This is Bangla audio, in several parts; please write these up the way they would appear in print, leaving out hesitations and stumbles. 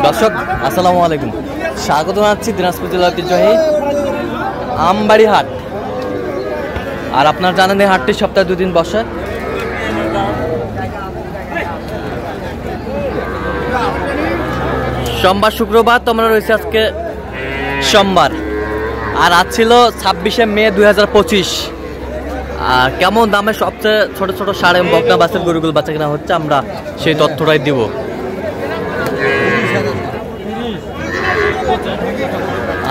দর্শক আসসালামু আলাইকুম, স্বাগত জানাচ্ছি দিনাজপুর জেলার ঐতিহ্যবাহী আমবাড়ি হাট। আর আপনারা জানেন এই হাটটি সপ্তাহে 2 দিন বসে। সোমবার শুক্রবার তোমরা রয়েছে আজকে সোমবার, আর আজ ছিল 26শে মে 2025। আর কেমন দামে সবচেয়ে ছোট ছোট ষাঁড় এবং বকনা বাছুর গরুগুলো বাচ্চা কেনা হচ্ছে আমরা সেই তথ্যটাই দিব।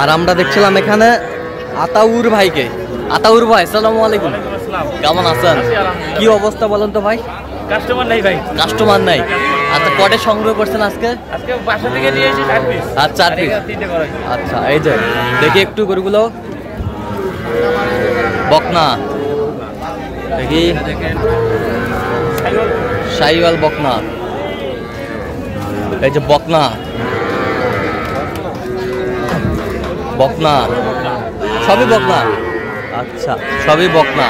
আর আমরা দেখছিলাম এখানে আতাউর ভাইকে। আতাউর ভাই আসসালামু আলাইকুম, কেমন আছেন? কি অবস্থা বলেন তো ভাই? কাস্টমার নাই ভাই, কাস্টমার নাই। আচ্ছা, কটে সংগ্রহ করছেন আজকে? আজকে বাসা থেকে নিয়ে এসেছি 4 পিস। আচ্ছা 4 পিস। আচ্ছা, এই যে দেখি একটু গরুগুলো। বকনা দেখি, শাহিওয়াল বকনা, এই যে বকনা বকনা সবই বকনা। আচ্ছা, সবই বকনা।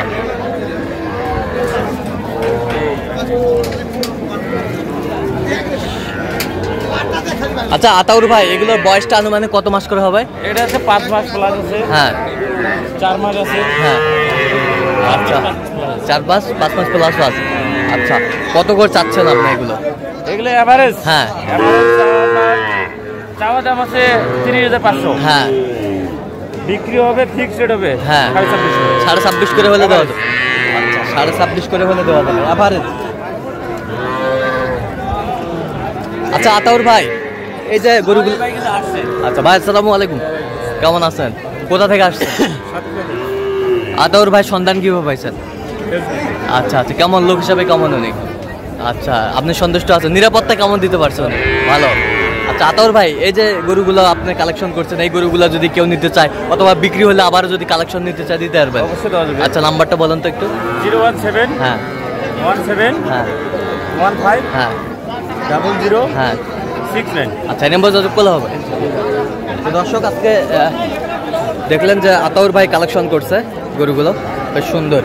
আচ্ছা আতাউর ভাই, এগুলোর বয়সটা আনুমানিক কত মাস করে হবে? এটা আছে 5 মাস প্লাস আছে। হ্যাঁ, 4 মাস আছে। হ্যাঁ, আচ্ছা 4 মাস 5 মাস প্লাস আছে। আচ্ছা, কত করে চাচ্ছেন আপনি এগুলো? এগুলো এভারেজ? হ্যাঁ, এভারেজ চাওয়া দাম আছে 30,500। হ্যাঁ, বিক্রি হবে ফিক্সড রেট হবে। হ্যাঁ, 26.5 করে হলে দেওয়া যাবে। আচ্ছা, 26.5 করে হলে দেওয়া যাবে এভারেজ। আচ্ছা আতাউর ভাই, এই যে গরুগুলো। আচ্ছা ভাই আসসালামু আলাইকুম, কেমন আছেন? কোথা থেকে আসছেন? আতাউর ভাই সন্ধান কিভাবে পাইছেন? আচ্ছা আচ্ছা, কেমন লোক হিসাবে কেমন উনি? আচ্ছা, আপনি সন্তুষ্ট আছেন? নিরাপত্তা কেমন দিতে পারছেন? ভালো। আচ্ছা আতাউর ভাই, এই যে গরুগুলো আপনি কালেকশন করছেন, এই গরুগুলো যদি কেউ নিতে চায় অথবা বিক্রি হলে আবার যদি কালেকশন নিতে চায় দিতে পারবেন? অবশ্যই দেওয়া যাবে। আচ্ছা, নাম্বারটা বলেন তো একটু। 017 হ্যাঁ 17 হ্যাঁ 15 হ্যাঁ 00 হ্যাঁ 69। আচ্ছা, এই নাম্বার যোগাযোগ করলে হবে। তো দর্শক, আজকে দেখলেন যে আতাউর ভাই কালেকশন করছে গরুগুলো, বেশ সুন্দর।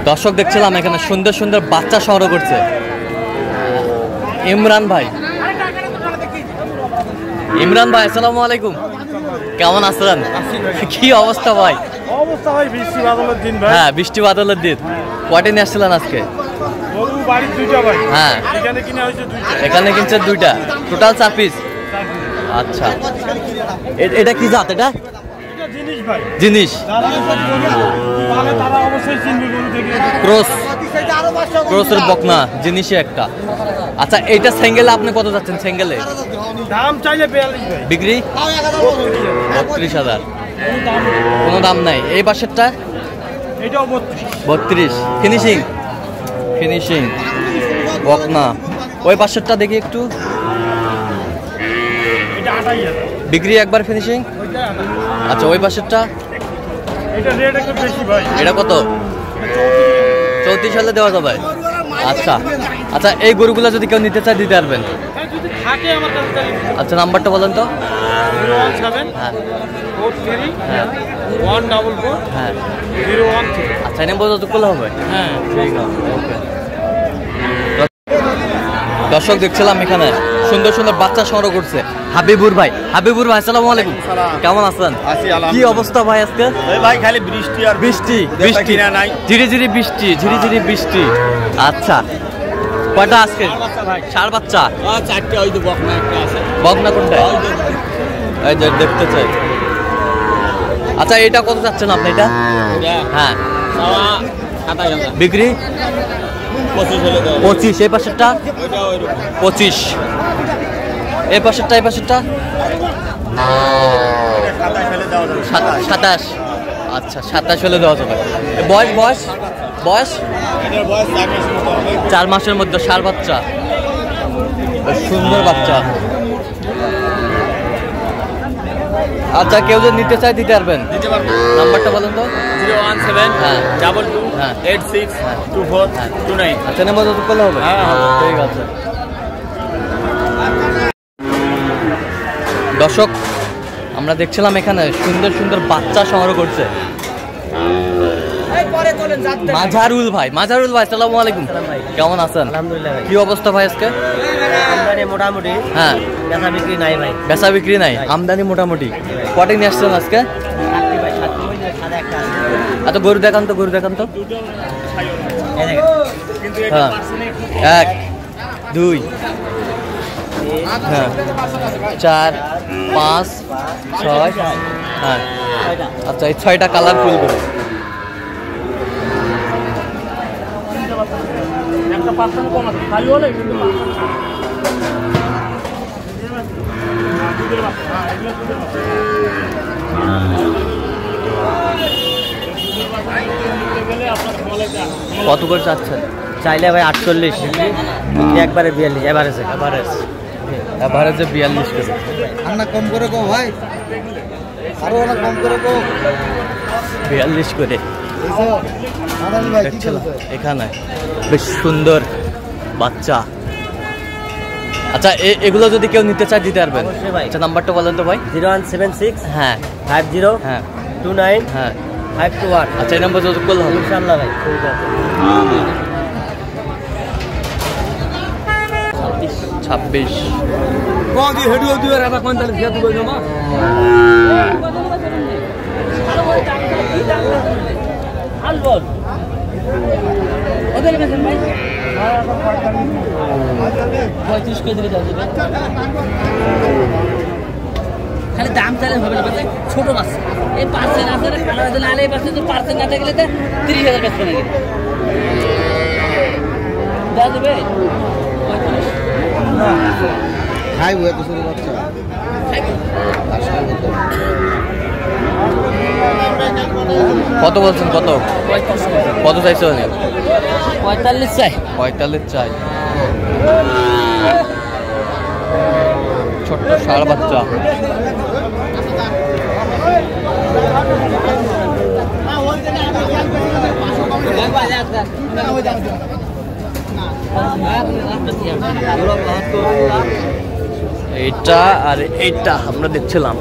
দর্শক দেখছিলাম এখানে সুন্দর সুন্দর বাচ্চা সংগ্রহ করছে ইমরান ভাই। ইমরান ভাই আসসালামু আলাইকুম, কেমন আছেন? কি অবস্থা ভাই? অবস্থা ভাই বৃষ্টি বাদলের দিন ভাই। হ্যাঁ, বৃষ্টি বাদলের দিন। কয়টা নিয়ে আসছিলেন আজকে? গরু বাড়ি 2টা ভাই। হ্যাঁ, এখানে কিনে হয়েছে 2টা। এখানে কিনছে 2টা, টোটাল 4 পিস। আচ্ছা, এটা কি জাত? এটা জিনিস ভাই, জিনিস তারা অবশ্যই চিনবে গরু থেকে। ক্রসের বকনা জিনিসই একটা। আচ্ছা, এইটা সিঙ্গেলে আপনি কত যাচ্ছেন? সিঙ্গেলে দাম চাইলে 42 ভাই, বিক্রি 32,000। কোনো দাম নাই। এই পাশেরটা এটাও 32। ফিনিশিং ফিনিশিং বকনা। ওই পাশেরটা দেখি একটু, এটা 28,000 বিক্রি একবার ফিনিশিং। আচ্ছা, ওই পাশেরটা এটা রেট একটু বেশি ভাই। এটা কত? 34 সালে দেওয়া যাবে। আচ্ছা আচ্ছা, এই গরুগুলো যদি কেউ নিতে চায় দিতে পারবেন? যদি থাকে আমার কাছে তাহলে। আচ্ছা, নাম্বারটা বলেন তো। 017 হ্যাঁ 43 হ্যাঁ 144 হ্যাঁ 013। আচ্ছা, এই নাম্বার যোগাযোগ করলে হবে। হ্যাঁ ঠিক আছে, ওকে। দর্শক দেখছিলাম এখানে সুন্দর সুন্দর বাচ্চা সংগ্রহ করছে হাবিবুর ভাই। হাবিবুর ভাই আসসালামু আলাইকুম, কেমন আছেন? কি অবস্থা ভাই আজকে? ভাই খালি বৃষ্টি আর বৃষ্টি বৃষ্টি নাই, ঝিরি ঝিরি বৃষ্টি, ঝিরি ঝিরি বৃষ্টি। আচ্ছা, কয়টা আজকে? ষাঁড় বাচ্চা 4টে। ওই তো বকনা একটা আছে। বকনা কোনটা? এই যে দেখতে চাই। আচ্ছা, এটা কত চাচ্ছেন আপনি? এটা হ্যাঁ বিক্রি 25। এই পাশেরটা 25। এই পাশেরটা 27। আচ্ছা, 27 হলে দেওয়া যাবে। বয়স বয়স বয়স 4 মাসের মধ্যে ষাঁড় বাচ্চা, সুন্দর বাচ্চা। আচ্ছা, কেউ যদি নিতে চায় দিতে পারবেন? নাম্বারটা বলুন তো। 017 হ্যাঁ 22 হ্যাঁ 86 24 29। আচ্ছা, নাম্বার যোগাযোগ করলে হবে। ঠিক আছে। দর্শক, আমরা দেখছিলাম এখানে সুন্দর সুন্দর বাচ্চা সংগ্রহ করছে মাঝারুল ভাই। মাঝারুল ভাই আসসালামু আলাইকুম, কেমন আছেন? আলহামদুলিল্লাহ। কি অবস্থা ভাই আজকে? আমদানি মোটামুটি, হ্যাঁ বেচা বিক্রি নাই ভাই। বেচা বিক্রি নাই, আমদানি মোটামুটি। কটে নিয়ে আসছেন আজকে? সাতটি ভাই, সাতটি ওই যে সাদা একটা আছে। এত গরু দেখান তো, গরু দেখান তো। এই দেখেন। হ্যাঁ 1 2 হ্যাঁ 4 5 6 হ্যাঁ। ছয়টা। আচ্ছা এই 6টা কালারফুল গরু। কত করে চাচ্ছেন? চাইলে ভাই 48, একবারে 42 এভারেজে। এভারেজে 42 করে। না কম করে কো ভাই, আরো অনেক কম করে কো। 42 করে আদানি ভাই কি দেখছিলাম চলছে? এখানে বেশ সুন্দর বাচ্চা। আচ্ছা এগুলো যদি কেউ নিতে চায় দিতে পারবেন? অবশ্যই ভাই। আচ্ছা নাম্বারটা বলেন তো ভাই। 0176 হ্যাঁ 50 হ্যাঁ 29 হ্যাঁ 521। আচ্ছা এই নাম্বার যোগাযোগ করলে হবে। ইনশাআল্লাহ ভাই, ঠিক আছে। 26 কোদি হেডিও দিও রাবা কোনতাল দিয়া তুই জমা ওদের কাছে ভাই 35 করে দিলে যাবে। খালি দাম চাইলে হবে না, ছোট মাছ। এই পার্সেন্ট আছে না, খানা দিলে আলে পার্সেন্ট, পার্সেন্ট না থাকলে তো 30,000 বেচতে নাকি দেওয়া যাবে। খাই ওয়ে তো শুরু করছে কত বলছেন? কত কত চাইছে? 45 চাই। 45 চাই। ছোট্ট ষাঁড় বাচ্চা। এইটা আর এইটা আমরা দেখছিলাম।